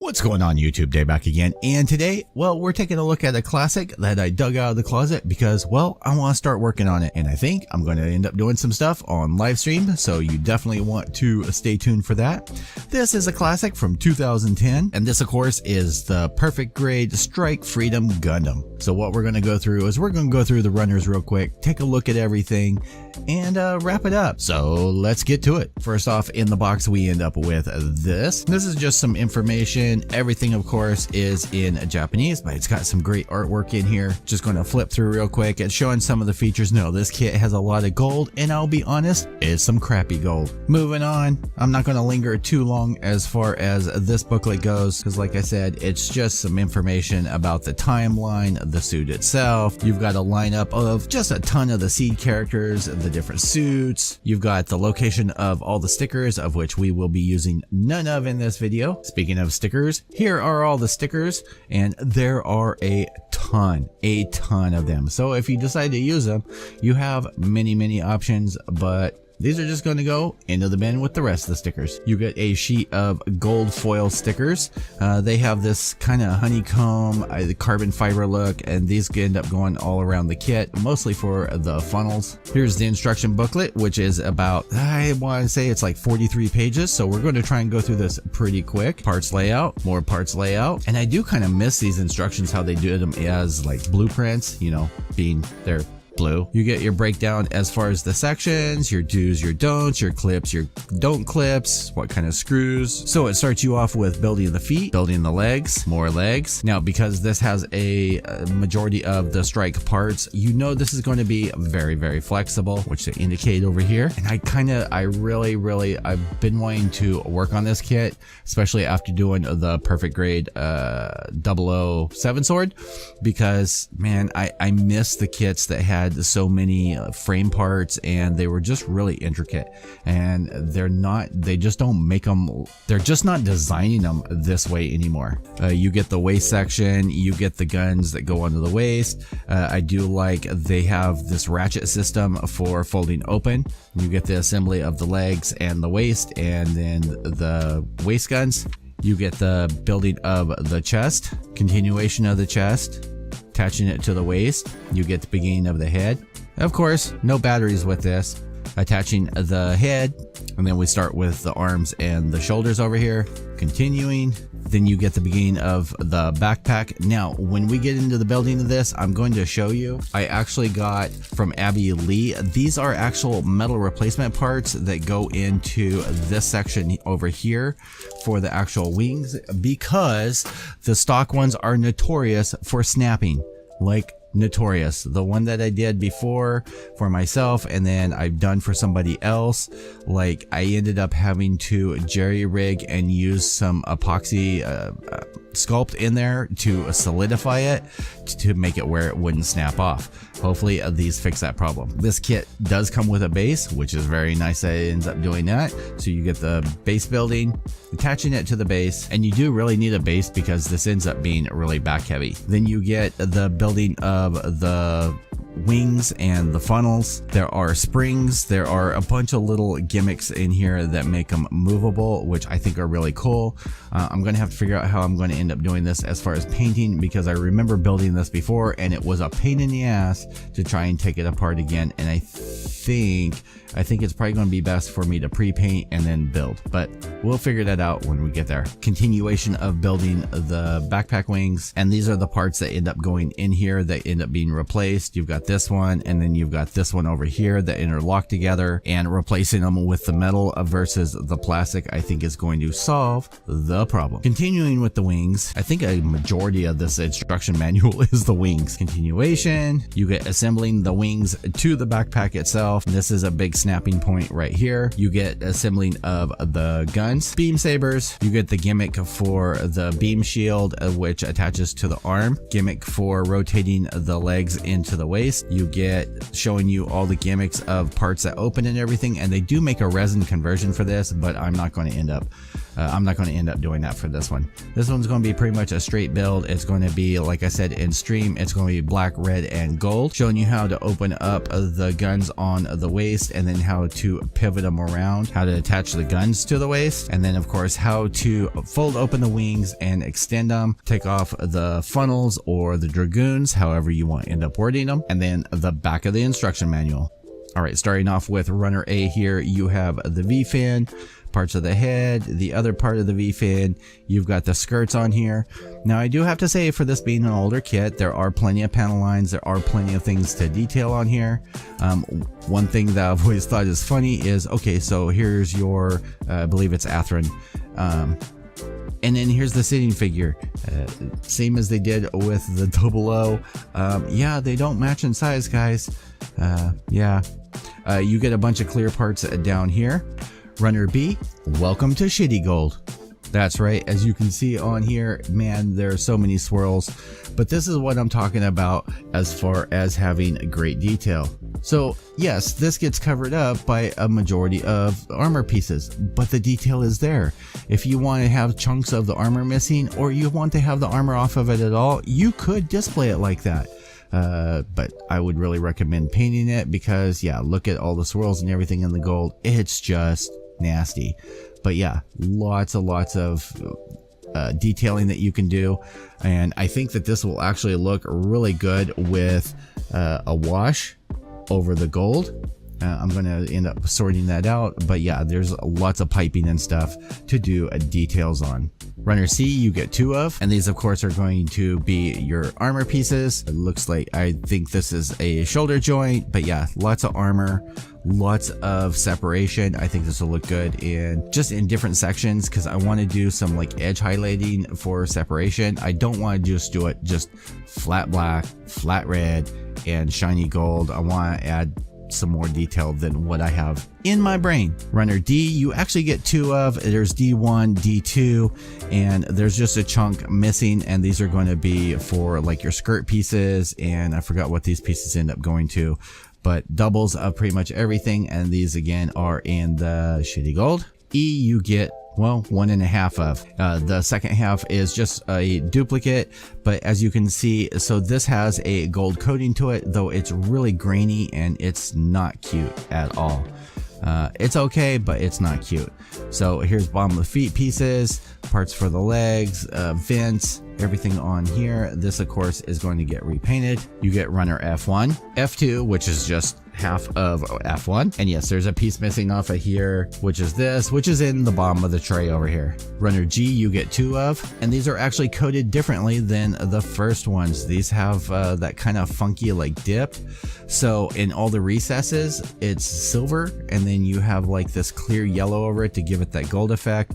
What's going on YouTube? Day back again, and today, well, we're taking a look at a classic that I dug out of the closet because, well, I want to start working on it, and I think I'm going to end up doing some stuff on live stream, so you definitely want to stay tuned for that. This is a classic from 2010, and this of course is the Perfect Grade Strike Freedom Gundam. So what we're going to go through is we're going to go through the runners real quick, take a look at everything, and wrap it up. So let's get to it. First off, in the box we end up with this. This is just some information. Everything of course is in Japanese, but it's got some great artwork in here. Just going to flip through real quick and showing some of the features. No, this kit has a lot of gold, and I'll be honest, it's some crappy gold. Moving on, I'm not going to linger too long as far as this booklet goes, because like I said, it's just some information about the timeline, the suit itself. You've got a lineup of just a ton of the seed characters, the different suits. You've got the location of all the stickers, of which we will be using none of in this video. Speaking of stickers, here are all the stickers, and there are a ton of them. So if you decide to use them, you have many options, but these are just going to go into the bin with the rest of the stickers. You get a sheet of gold foil stickers. They have this kind of honeycomb, carbon fiber look, and these end up going all around the kit, mostly for the funnels. Here's the instruction booklet, which is about, I want to say it's like 43 pages. So we're going to try and go through this pretty quick. Parts layout, more parts layout. And I do kind of miss these instructions, how they do them as like blueprints, you know, being their blue. You get your breakdown as far as the sections, your do's, your don'ts, your clips, your don't clips, what kind of screws. So it starts you off with building the feet, building the legs, more legs. Now, because this has a majority of the strike parts, you know this is going to be very flexible, which they indicate over here. And I've been wanting to work on this kit, especially after doing the Perfect Grade 007 sword, because man, I miss the kits that had so many frame parts, and they were just really intricate, and they just don't make them, they're just not designing them this way anymore. You get the waist section, you get the guns that go under the waist. I do like they have this ratchet system for folding open. You get the assembly of the legs and the waist, and then the waist guns. You get the building of the chest, continuation of the chest, attaching it to the waist. You get the beginning of the head. Of course, no batteries with this. Attaching the head, and then we start with the arms and the shoulders over here. Continuing, then you get the beginning of the backpack. Now, when we get into the building of this, I'm going to show you. I actually got from Abby Lee. These are actual metal replacement parts that go into this section over here for the actual wings, because the stock ones are notorious for snapping. Like notorious. The one that I did before for myself, and then I've done for somebody else, like I ended up having to jerry rig and use some epoxy sculpt in there to solidify it to make it where it wouldn't snap off. Hopefully these fix that problem. This kit does come with a base, which is very nice that it ends up doing that. So you get the base building, attaching it to the base, and you do really need a base because this ends up being really back heavy. Then you get the building of the wings and the funnels. There are springs, there are a bunch of little gimmicks in here that make them movable, which I think are really cool. I'm going to have to figure out how I'm going to end up doing this as far as painting, because I remember building this before and it was a pain in the ass to try and take it apart again, and I think it's probably going to be best for me to pre-paint and then build, but we'll figure that out when we get there. Continuation of building the backpack wings, and these are the parts that end up going in here that end up being replaced. You've got this one, and then you've got this one over here that interlock together, and replacing them with the metal versus the plastic I think is going to solve the problem. Continuing with the wings, I think a majority of this instruction manual is the wings. Continuation, you get assembling the wings to the backpack itself. This is a big snapping point right here. You get assembling of the guns, beam sabers. You get the gimmick for the beam shield, which attaches to the arm. Gimmick for rotating the legs into the waist. You get showing you all the gimmicks of parts that open and everything, and they do make a resin conversion for this, but I'm not going to end up I'm not going to end up doing that for this one. This one's going to be pretty much a straight build. It's going to be, like I said, in stream, it's going to be black, red, and gold, showing you how to open up the guns on the waist, and then how to pivot them around, how to attach the guns to the waist, and then of course how to fold open the wings and extend them, take off the funnels or the dragoons, however you want to end up wording them, and then the back of the instruction manual. Alright, starting off with runner A here, you have the V-fin, parts of the head, the other part of the V-fin, you've got the skirts on here. Now I do have to say, for this being an older kit, there are plenty of panel lines, there are plenty of things to detail on here. One thing that I've always thought is funny is, okay, so here's your, I believe it's Atherin, and then here's the sitting figure, same as they did with the 00. Yeah, they don't match in size, guys. Yeah. You get a bunch of clear parts down here. Runner B, welcome to Shitty Gold. That's right, as you can see on here, man, there are so many swirls, but this is what I'm talking about as far as having great detail. So yes, this gets covered up by a majority of armor pieces, but the detail is there. If you want to have chunks of the armor missing, or you want to have the armor off of it at all, you could display it like that. But I would really recommend painting it, because yeah, look at all the swirls and everything in the gold. It's just nasty. But yeah, lots of detailing that you can do, and I think that this will actually look really good with a wash over the gold. I'm going to end up sorting that out, but yeah, there's lots of piping and stuff to do details on. Runner C, you get 2 of, and these of course are going to be your armor pieces. It looks like, I think this is a shoulder joint, but yeah, lots of armor, lots of separation. I think this will look good in just in different sections, because I want to do some like edge highlighting for separation. I don't want to just do it just flat black, flat red, and shiny gold. I want to add some more detail than what I have in my brain. Runner D, you actually get 2 of. There's D1, D2, and there's just a chunk missing, and these are going to be for like your skirt pieces, and I forgot what these pieces end up going to, but doubles of pretty much everything, and these again are in the Shitty Gold. E, you get, well, 1.5 of. The second half is just a duplicate, but as you can see, so this has a gold coating to it, though it's really grainy and it's not cute at all. It's okay, but it's not cute. So here's bottom of the feet pieces, parts for the legs, vents, everything on here. This of course is going to get repainted. You get runner F1, F2, which is just half of F1, and yes, there's a piece missing off of here, which is this, which is in the bottom of the tray over here. Runner G, you get 2 of, and these are actually coated differently than the first ones. These have that kind of funky like dip, so in all the recesses it's silver, and then you have like this clear yellow over it to give it that gold effect.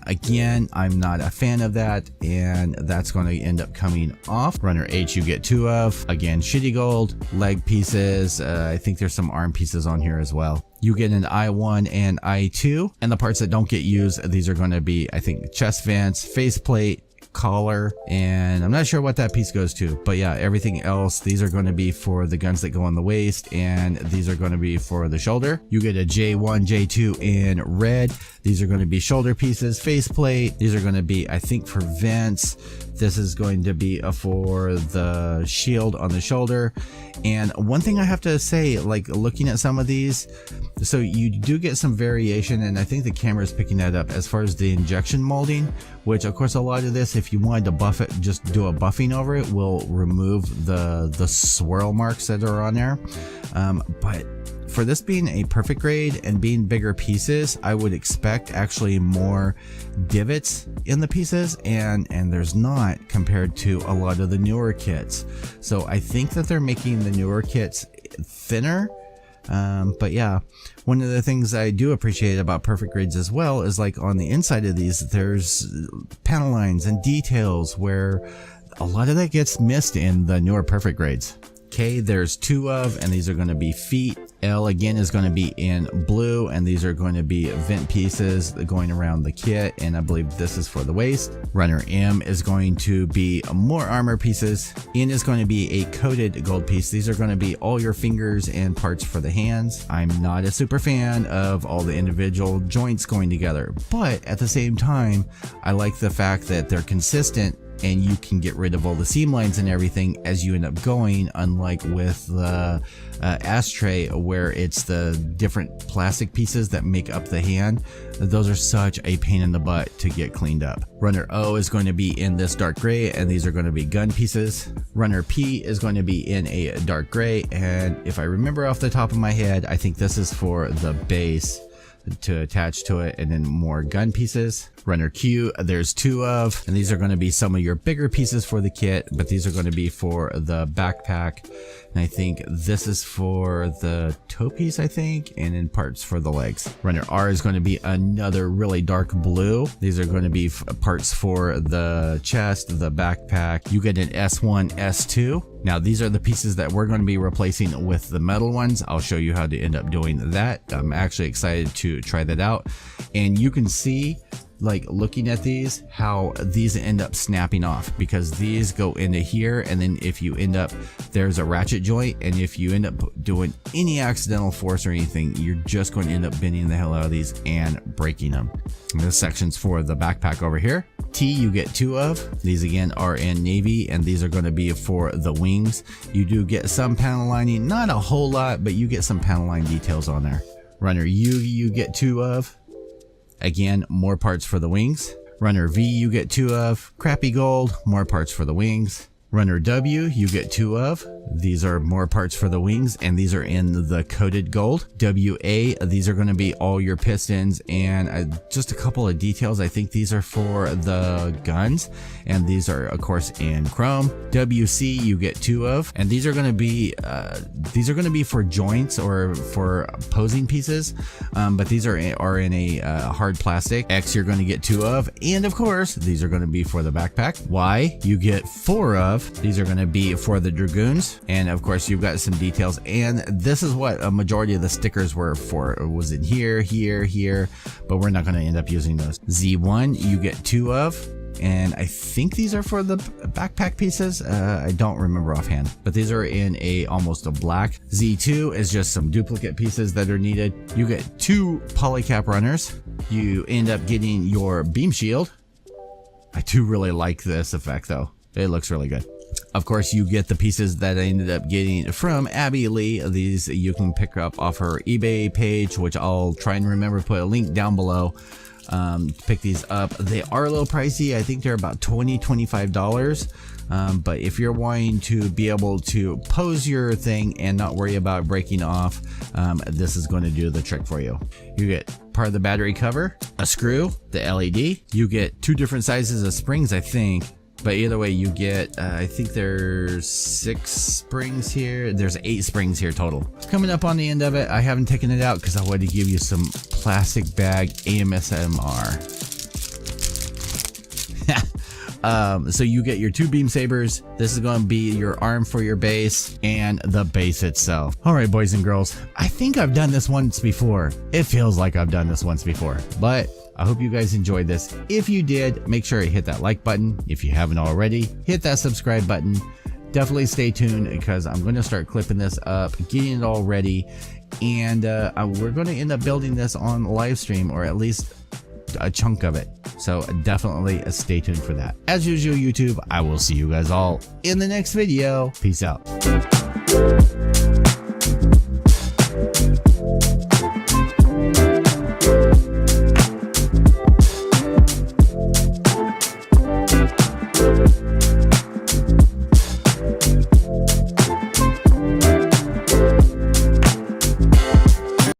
Again, I'm not a fan of that, and that's going to end up coming off. Runner H, you get 2 of, again Shitty Gold, leg pieces, I think there's some arm pieces on here as well. You get an I1 and I2, and the parts that don't get used, these are going to be, I think, chest vents, faceplate, collar, and I'm not sure what that piece goes to, but yeah, everything else, these are going to be for the guns that go on the waist, and these are going to be for the shoulder. You get a J1, J2 in red. These are going to be shoulder pieces, faceplate. These are going to be, I think, for vents. This is going to be for the shield on the shoulder. And one thing I have to say, like looking at some of these, so you do get some variation, and I think the camera is picking that up as far as the injection molding, which of course a lot of this, if you wanted to buff it, just do a buffing over it, will remove the swirl marks that are on there. But for this being a perfect grade and being bigger pieces, I would expect actually more divots in the pieces, and there's not compared to a lot of the newer kits. So I think that they're making the newer kits thinner. But yeah, one of the things I do appreciate about perfect grades as well is like on the inside of these, there's panel lines and details where a lot of that gets missed in the newer perfect grades. Okay, there's 2 of, and these are going to be feet. L again is going to be in blue, and these are going to be vent pieces going around the kit, and I believe this is for the waist. Runner M is going to be more armor pieces. N is going to be a coated gold piece. These are going to be all your fingers and parts for the hands. I'm not a super fan of all the individual joints going together, but at the same time, I like the fact that they're consistent and you can get rid of all the seam lines and everything as you end up going, unlike with the ashtray where it's the different plastic pieces that make up the hand. Those are such a pain in the butt to get cleaned up. Runner O is going to be in this dark gray, and these are going to be gun pieces. Runner P is going to be in a dark gray, and if I remember off the top of my head, I think this is for the base to attach to it, and then more gun pieces. Runner Q, there's 2 of, and these are going to be some of your bigger pieces for the kit, but these are going to be for the backpack, and I think this is for the toe piece, I think, and then parts for the legs. Runner R is going to be another really dark blue. These are going to be parts for the chest, the backpack. You get an S1, S2. Now these are the pieces that we're going to be replacing with the metal ones. I'll show you how to end up doing that. I'm actually excited to try that out, and you can see, like, looking at these, how these end up snapping off, because these go into here, and then if you end up, there's a ratchet joint, and if you end up doing any accidental force or anything, you're just going to end up bending the hell out of these and breaking them. And this section's for the backpack over here. T, you get 2 of. These again are in navy, and these are going to be for the wings. You do get some panel lining, not a whole lot, but you get some panel line details on there. Runner U, you get 2 of. Again, more parts for the wings. Runner V, you get 2 of. Crappy gold, more parts for the wings. Runner W, you get 2 of. These are more parts for the wings, and these are in the coated gold. WA, these are going to be all your pistons, and just a couple of details. I think these are for the guns, and these are of course in chrome. WC, you get 2 of, and these are going to be for joints or for posing pieces, but these are in a hard plastic. X, you're going to get 2 of, and of course these are going to be for the backpack. Y, you get 4 of. These are going to be for the dragoons. And of course you've got some details, and this is what a majority of the stickers were for. It was in here, here, but we're not going to end up using those. Z1, you get 2 of, and I think these are for the backpack pieces. I don't remember offhand, but these are in almost a black. Z2 is just some duplicate pieces that are needed. You get 2 polycap runners. You end up getting your beam shield. I do really like this effect though. It looks really good. Of course, you get the pieces that I ended up getting from Abby Lee. These you can pick up off her eBay page, which I'll try and remember to put a link down below. Pick these up. They are a little pricey. I think they're about $20–25. But if you're wanting to be able to pose your thing and not worry about breaking off, this is going to do the trick for you. You get part of the battery cover, a screw, the LED. You get 2 different sizes of springs, I think. But either way, you get, I think there's 6 springs here. There's 8 springs here total. Coming up on the end of it, I haven't taken it out because I wanted to give you some plastic bag ASMR. So you get your 2 beam sabers. This is going to be your arm for your base and the base itself. All right, boys and girls, I think I've done this once before. It feels like I've done this once before, but I hope you guys enjoyed this. If you did, make sure you hit that like button. If you haven't already, hit that subscribe button. Definitely stay tuned because I'm going to start clipping this up, getting it all ready, and we're going to end up building this on live stream, or at least a chunk of it. So definitely stay tuned for that. As usual, YouTube, I will see you guys all in the next video. Peace out.